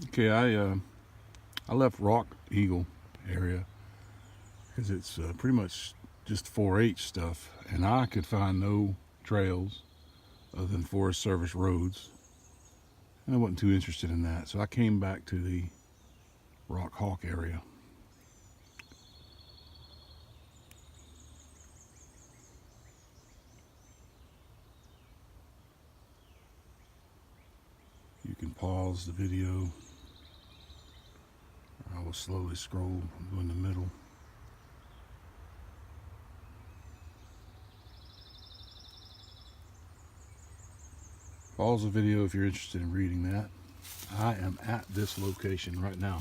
Okay, I left Rock Eagle area because it's pretty much just 4-H stuff, and I could find no trails other than Forest Service roads, and I wasn't too interested in that. So I came back to the Rock Hawk area. You can pause the video. I will slowly scroll in the middle. Pause the video if you're interested in reading that. I am at this location right now.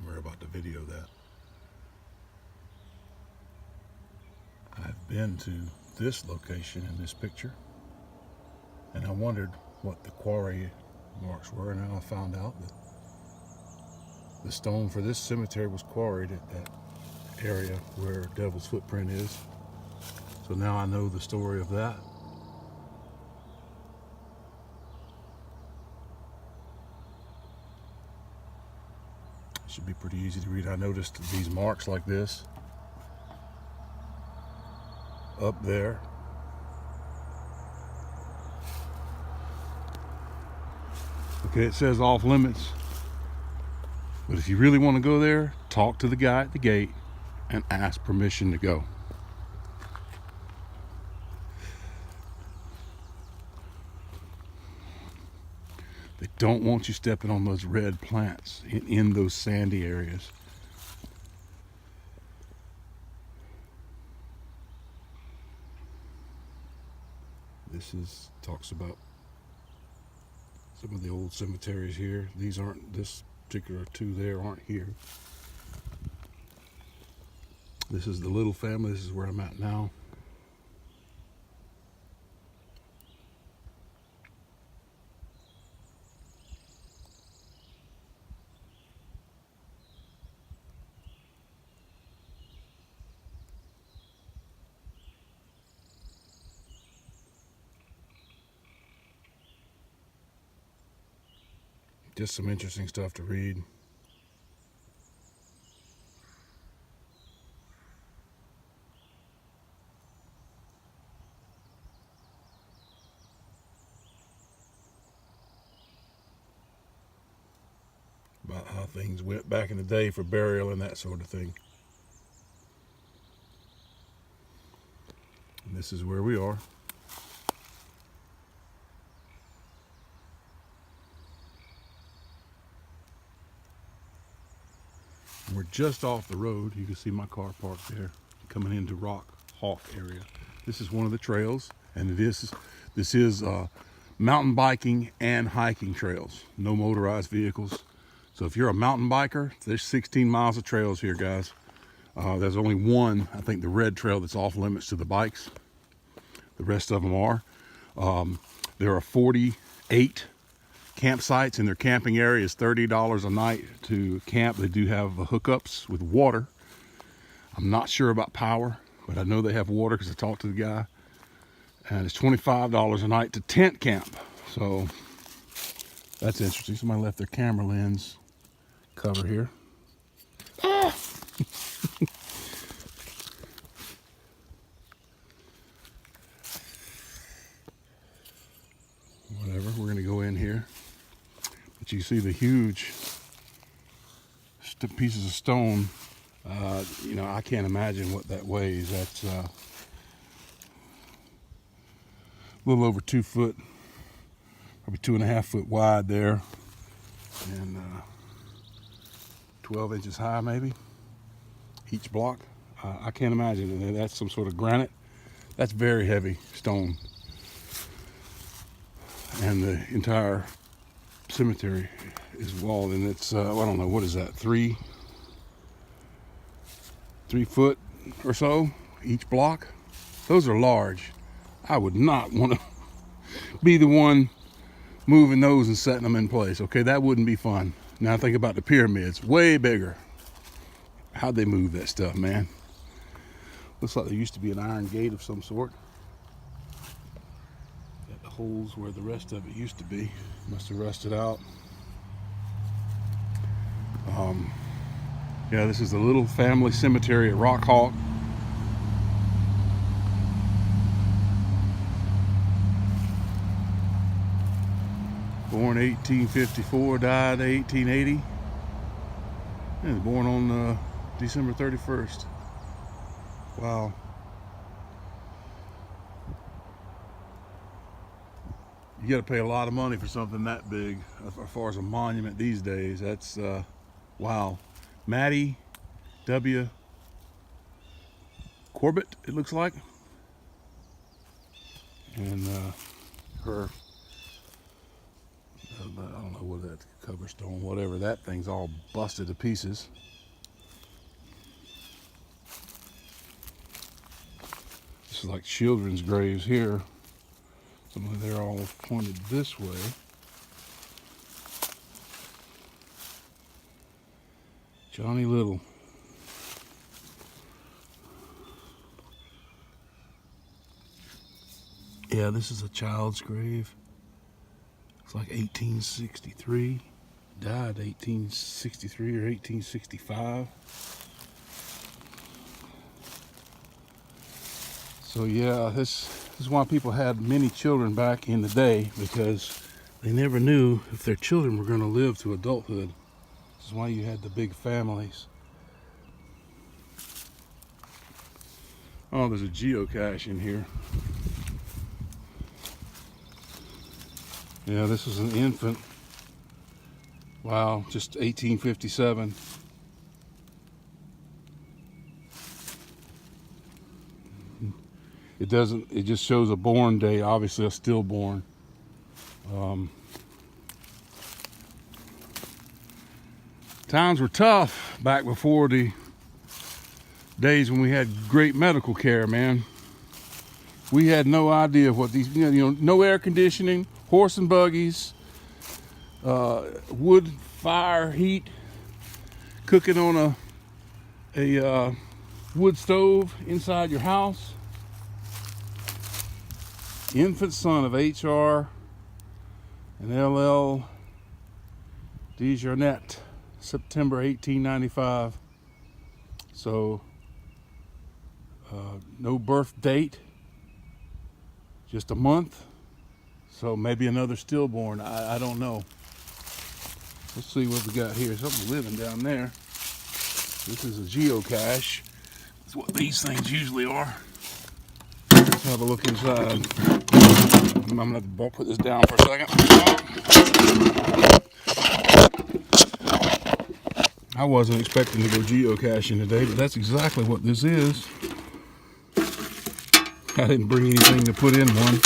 We're about to video that. I've been to this location in this picture, and I wondered what the quarry marks were, and now I found out that the stone for this cemetery was quarried at that area where Devil's Footprint is. So now I know the story of that. It should be pretty easy to read. I noticed these marks like this up there. Okay, it says off limits, but if you really want to go there, talk to the guy at the gate and ask permission to go. They don't want you stepping on those red plants in those sandy areas. This talks about some of the old cemeteries here. These aren't, this particular two there aren't here. This is the Little family. This is where I'm at now. Just some interesting stuff to read. About how things went back in the day for burial and that sort of thing. And this is where we are. We're just off the road. You can see my car parked there, coming into Rock Hawk area. This is one of the trails, and this is mountain biking and hiking trails. No motorized vehicles. So if you're a mountain biker, there's 16 miles of trails here, guys. There's only one, I think, the red trail that's off limits to the bikes. The rest of them are. There are 48 campsites, and their camping area is $30 a night to camp. They do have hookups with water. I'm not sure about power, but I know they have water because I talked to the guy. And it's $25 a night to tent camp. So that's interesting. Somebody left their camera lens cover here. Ah! Whatever, we're gonna go in here. But you see the huge pieces of stone. You know, I can't imagine what that weighs. That's a little over 2 foot, probably 2.5 foot wide there, and 12 inches high maybe, each block. I can't imagine. That's some sort of granite. That's very heavy stone. And the entire cemetery is walled, and it's I don't know, what is that, 3 foot or so each block. Those are large. I would not want to be the one moving those and setting them in place. Okay, that wouldn't be fun. Now think about the pyramids, way bigger. How'd they move that stuff, man? Looks like there used to be an iron gate of some sort. Got the holes where the rest of it used to be. Must have rusted out. Yeah, this is the little family cemetery at Rock Hawk. Born 1854, died 1880. And was born on December 31st. Wow. You got to pay a lot of money for something that big as far as a monument these days. That's wow. Maddie W. Corbett, it looks like. And her, I don't know what that cover stone, whatever, that thing's all busted to pieces. This is like children's graves here. Some of they're all pointed this way. Johnny Little. Yeah, this is a child's grave. It's like 1863. Died 1863 or 1865. So yeah, this is why people had many children back in the day, because they never knew if their children were going to live to adulthood. This is why you had the big families. Oh, there's a geocache in here. Yeah, this was an infant. Wow, just 1857. It doesn't, it just shows a born date, obviously a stillborn. Times were tough back before the days when we had great medical care, man. We had no idea of what these, no air conditioning, horse and buggies, wood fire heat, cooking on a wood stove inside your house. Infant son of H.R. and L.L. Desjardins, September 1895. So, no birth date, just a month. So maybe another stillborn. I don't know. Let's see what we got here. Something living down there. This is a geocache. That's what these things usually are. Let's have a look inside. I'm gonna have to put this down for a second. I wasn't expecting to go geocaching today, but that's exactly what this is. I didn't bring anything to put in one.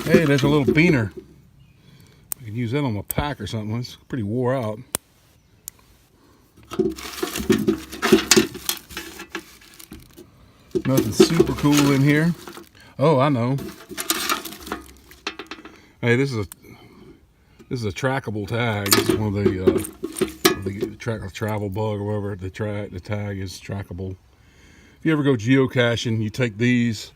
Hey, there's a little beaner. I could use that on my pack or something. It's pretty wore out. Nothing super cool in here. Oh, I know. Hey, this is a trackable tag. This is one of the travel bug or whatever. The tag is trackable. If you ever go geocaching, you take these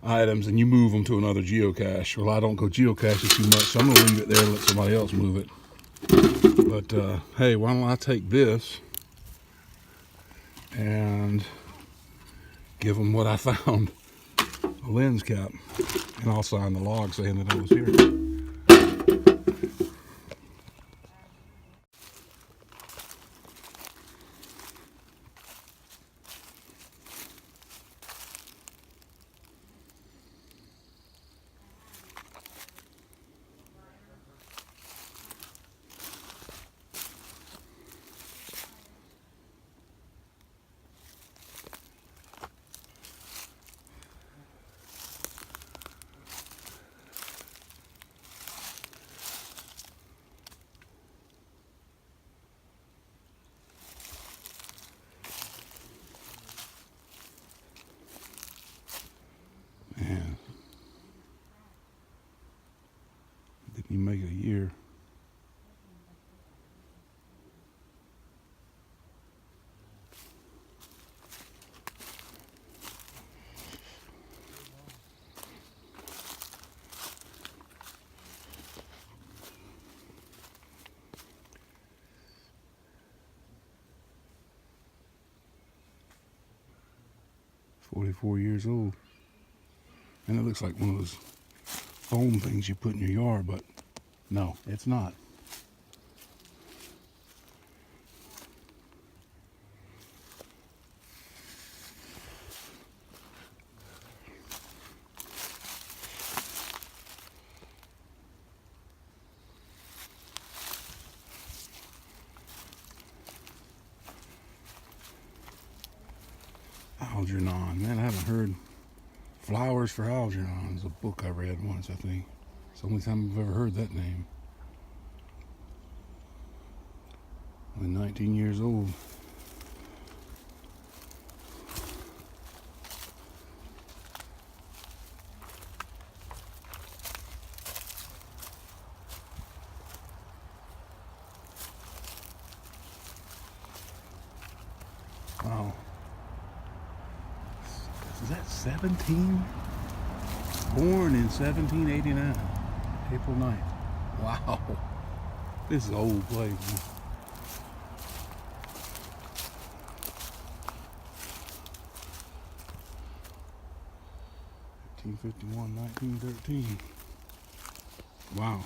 items and you move them to another geocache. Well, I don't go geocaching too much, so I'm gonna leave it there and let somebody else move it. But hey, why don't I take this and give them what I found, a lens cap, and I'll sign the log saying that I was here. Man, didn't even make it a year. 44 years old. And it looks like one of those foam things you put in your yard, but no, it's not. Algernon, man, I haven't heard Flowers for Algernon is a book I read once, I think. It's the only time I've ever heard that name. Only 19 years old. Wow. Is that 17? Born in 1789, April 9th. Wow. This is an old place, man. 1951, 1913. Wow.